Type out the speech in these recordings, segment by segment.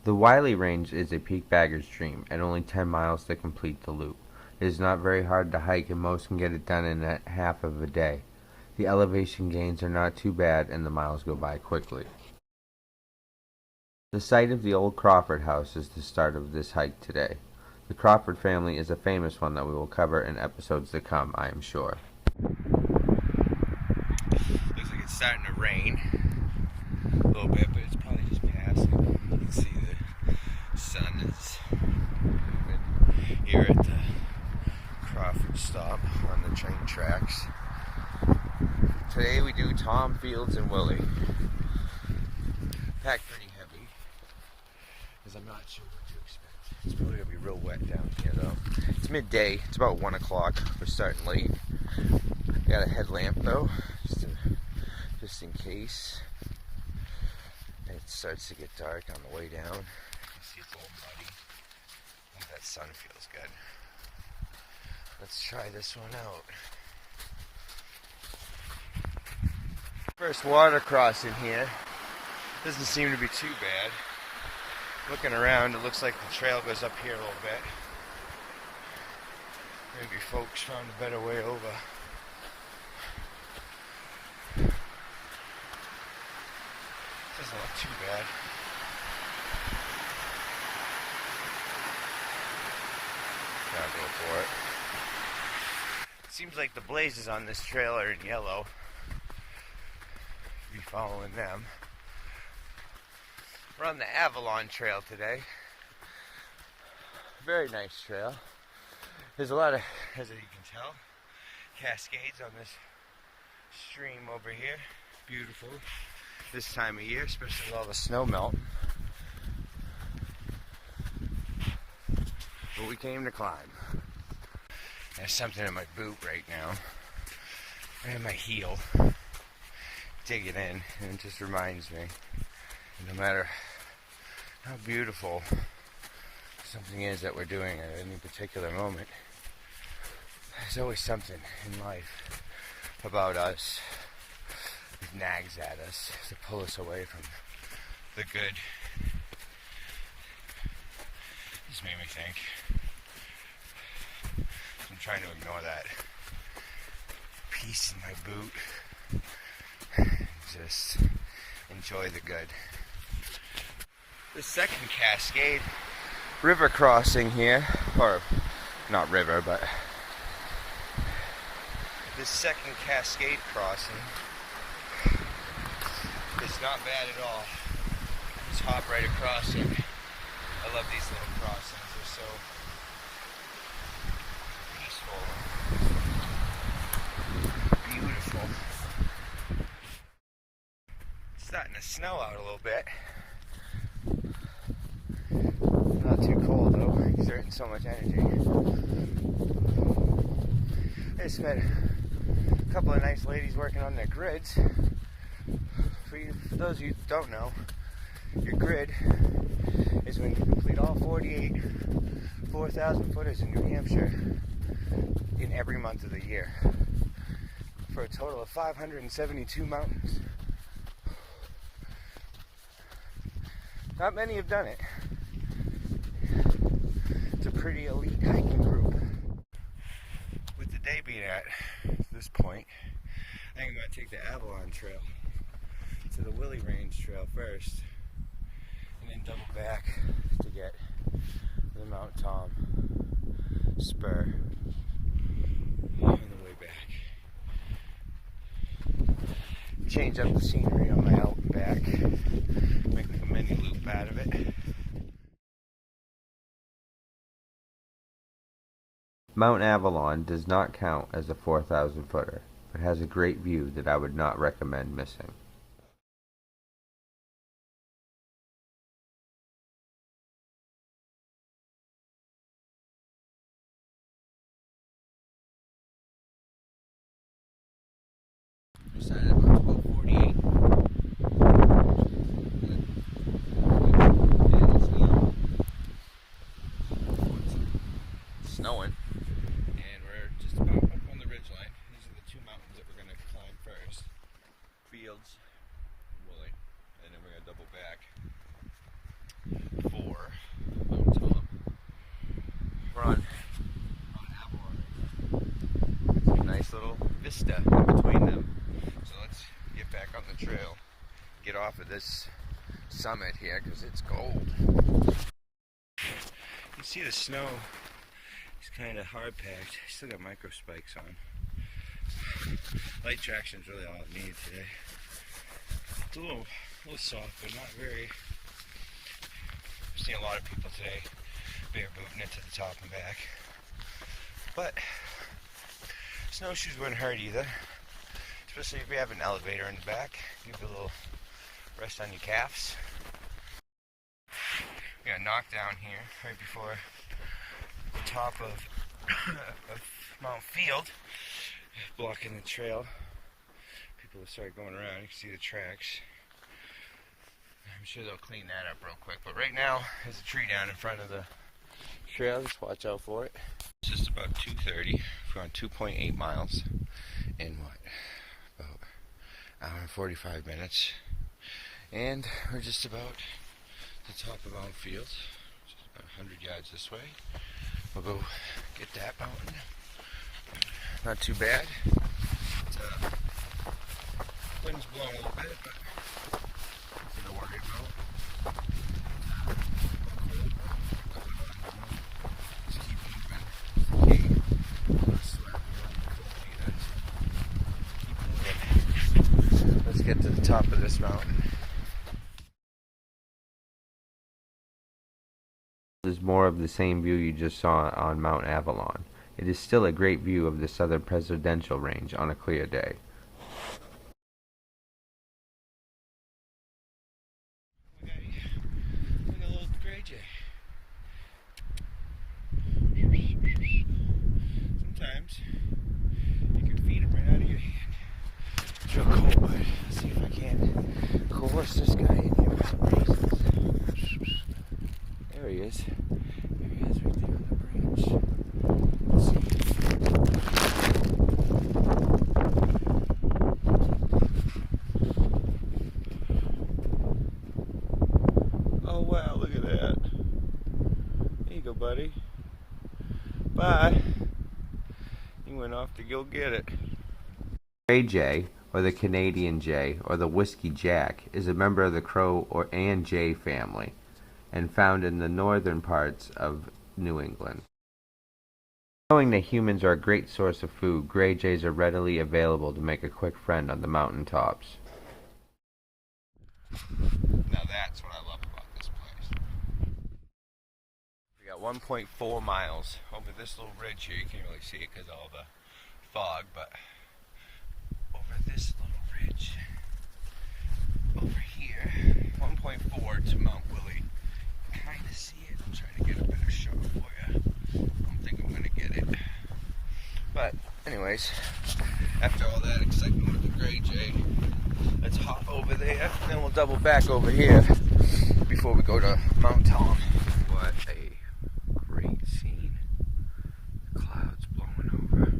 The Willey Range is a peak bagger's dream, at only 10 miles to complete the loop. It is not very hard to hike, and most can get it done in half of a day. The elevation gains are not too bad, and the miles go by quickly. The site of the old Crawford house is the start of this hike today. The Crawford family is a famous one that we will cover in episodes to come, I am sure. Looks like it's starting to rain a little bit, but it's probably just passing. You can see the sun is here at the Crawford stop on the train tracks. Today we do Tom, Fields, and Willey. Packed pretty heavy, because I'm not sure what to expect. It's probably going to be real wet down here though. It's midday, it's about 1 o'clock. We're starting late. Got a headlamp though, just in case it starts to get dark on the way down. You can see it's all muddy. I think that sun feels good. Let's try this one out. First water crossing here. Doesn't seem to be too bad. Looking around, it looks like the trail goes up here a little bit. Maybe folks found a better way over. Doesn't look too bad. Gotta go for it. Seems like the blazes on this trail are in yellow. Be following them. We're on the Avalon Trail today. Very nice trail. There's a lot of, as you can tell, cascades on this stream over here. Beautiful this time of year, especially with all the snow melt. But we came to climb. There's something in my boot right now. And my heel. Dig it in, and it just reminds me, no matter how beautiful something is that we're doing at any particular moment, there's always something in life about us that nags at us to pull us away from the good. Just made me think. I'm trying to ignore that piece in my boot. Just enjoy the good. The second cascade river crossing here, or not river, but this second cascade crossing is not bad at all. Just hop right across it. I love these little crossings. They're so peaceful. Beautiful. Starting to snow out a little bit. Not too cold though, exerting so much energy. I just met a couple of nice ladies working on their grids. For those of you who don't know, your grid is when you complete all 48 4,000 footers in New Hampshire in every month of the year, for a total of 572 mountains. Not many have done it. It's a pretty elite hiking group. With the day being at this point, I think I'm going to take the Avalon Trail to the Willey Range Trail first, and then double back to get the Mount Tom spur on the way back. Change up the scenery on my out and back. Make like a mini loop out of it. Mount Avalon does not count as a 4,000 footer, but has a great view that I would not recommend missing. We started at about 12:48. Snowing, and we're just about up on the ridgeline. These are the two mountains that we're going to climb first. Fields on the trail, get off of this summit here because it's cold. You see the snow is kind of hard packed. I still got micro spikes on. Light traction is really all it needs today. It's a little soft, but not very. I've seen a lot of people today bare booting it to the top and back. But snowshoes wouldn't hurt either. Especially if you have an elevator in the back. Give you a little rest on your calves. We got a knockdown here right before the top of Mount Field, blocking the trail. People will start going around. You can see the tracks. I'm sure they'll clean that up real quick. But right now, there's a tree down in front of the trail. Just watch out for it. It's just about 2:30. We've gone 2.8 miles in what? About an hour and 45 minutes. And we're just about the top of Mount Field. Just about 100 yards this way. We'll go get that mountain. Not too bad. Wind's blowing a little bit, but nothing to worry about. Just keep moving. Keep moving. Let's get to the top of this mountain. Is more of the same view you just saw on Mount Avalon. It is still a great view of the southern presidential range on a clear day. We got a little gray jay. Sometimes you can feed him right out of your hand. It's real cold, but let's see if I can coerce this guy in here with some raisins. There he is. There he is right there on the branch. Let's see. Oh wow, look at that. There you go, buddy. Bye. He went off to go get it. Gray jay, or the Canadian jay, or the whiskey jack, is a member of the crow and jay family, and found in the northern parts of New England. Knowing that humans are a great source of food, gray jays are readily available to make a quick friend on the mountain tops. Now that's what I love about this place. We got 1.4 miles over this little ridge here. You can't really see it because of all the fog, but over this little ridge, over here, 1.4 to Mount Willey. Kind of see it. I'm trying to get a better shot for you. I don't think I'm gonna get it. But anyways, after all that excitement with the gray jay, let's hop over there. Then we'll double back over here before we go to Mount Tom. What a great scene. The clouds blowing over.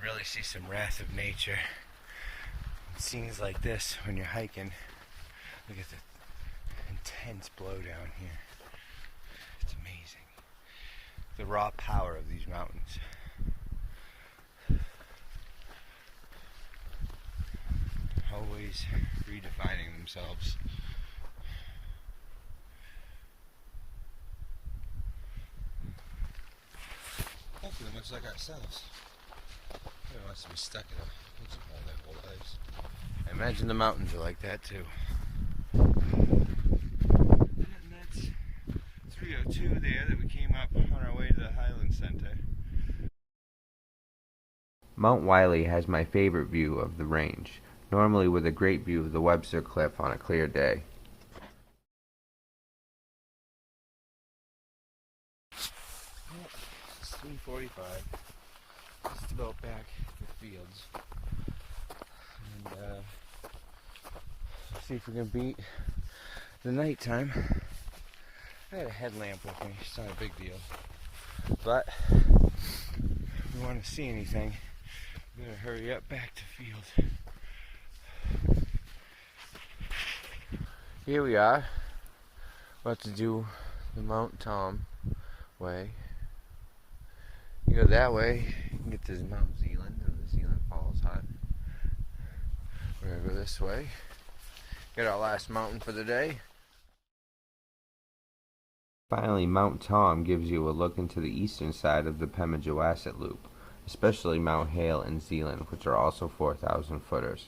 Really see some wrath of nature in scenes like this when you're hiking. Look at the intense blowdown here. It's amazing. The raw power of these mountains. Always redefining themselves. Hopefully much like ourselves. They wants to be stuck in a principle their whole lives. I imagine the mountains are like that too. And that's 302 there that we came up on our way to the Highland Center. Mount Willey has my favorite view of the range, normally with a great view of the Webster Cliff on a clear day. It's 3:45. Just about back to the fields. And see if we can beat the nighttime. I had a headlamp with me, it's not a big deal. But if we want to see anything, we better hurry up back to field. Here we are, about to do the Mount Tom way. You go that way, you can get to Mount Zealand, and the Zealand Falls Hut. We're gonna go this way. Get our last mountain for the day. Finally, Mount Tom gives you a look into the eastern side of the Pemigewasset Loop, especially Mount Hale and Zealand, which are also 4,000 footers.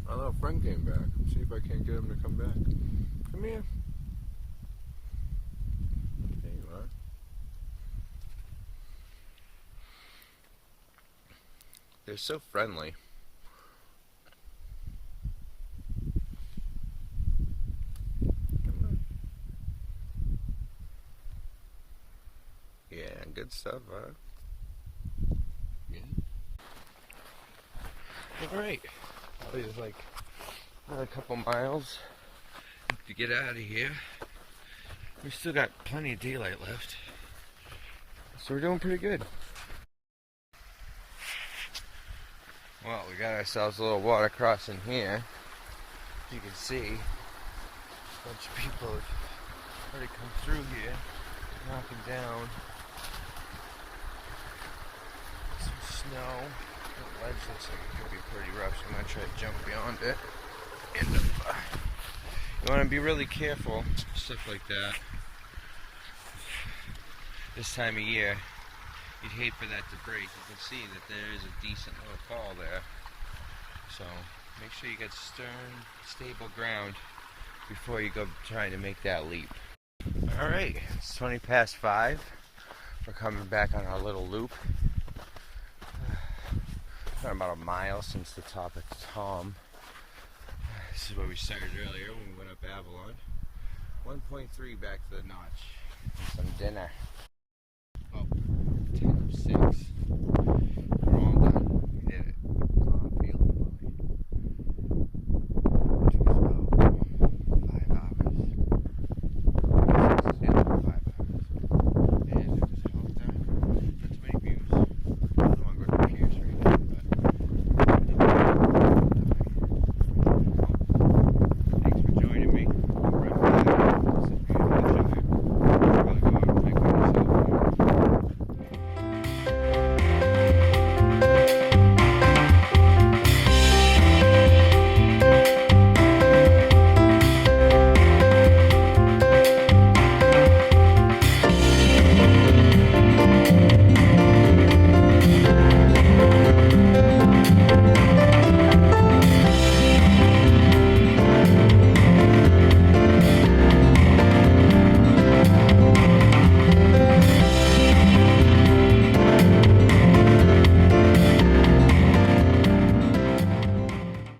My little friend came back. See if I can't get him to come back. Come here. There you are. They're so friendly. Come on. Yeah, good stuff, huh? Yeah. Alright. There's like another couple miles to get out of here. We still got plenty of daylight left, so we're doing pretty good. Well, we got ourselves a little water crossing here. As you can see, a bunch of people have already come through here, knocking down some snow. The ledge looks like it could be pretty rough, so I'm going to try to jump beyond it. And you want to be really careful, stuff like that. This time of year, you'd hate for that to break. You can see that there is a decent little fall there. So make sure you get stern, stable ground before you go trying to make that leap. Alright, it's 20 past 5. We're coming back on our little loop. About a mile since the top of Tom. This is where we started earlier when we went up Avalon. 1.3 back to the notch. And some dinner. Oh, 10 of 6.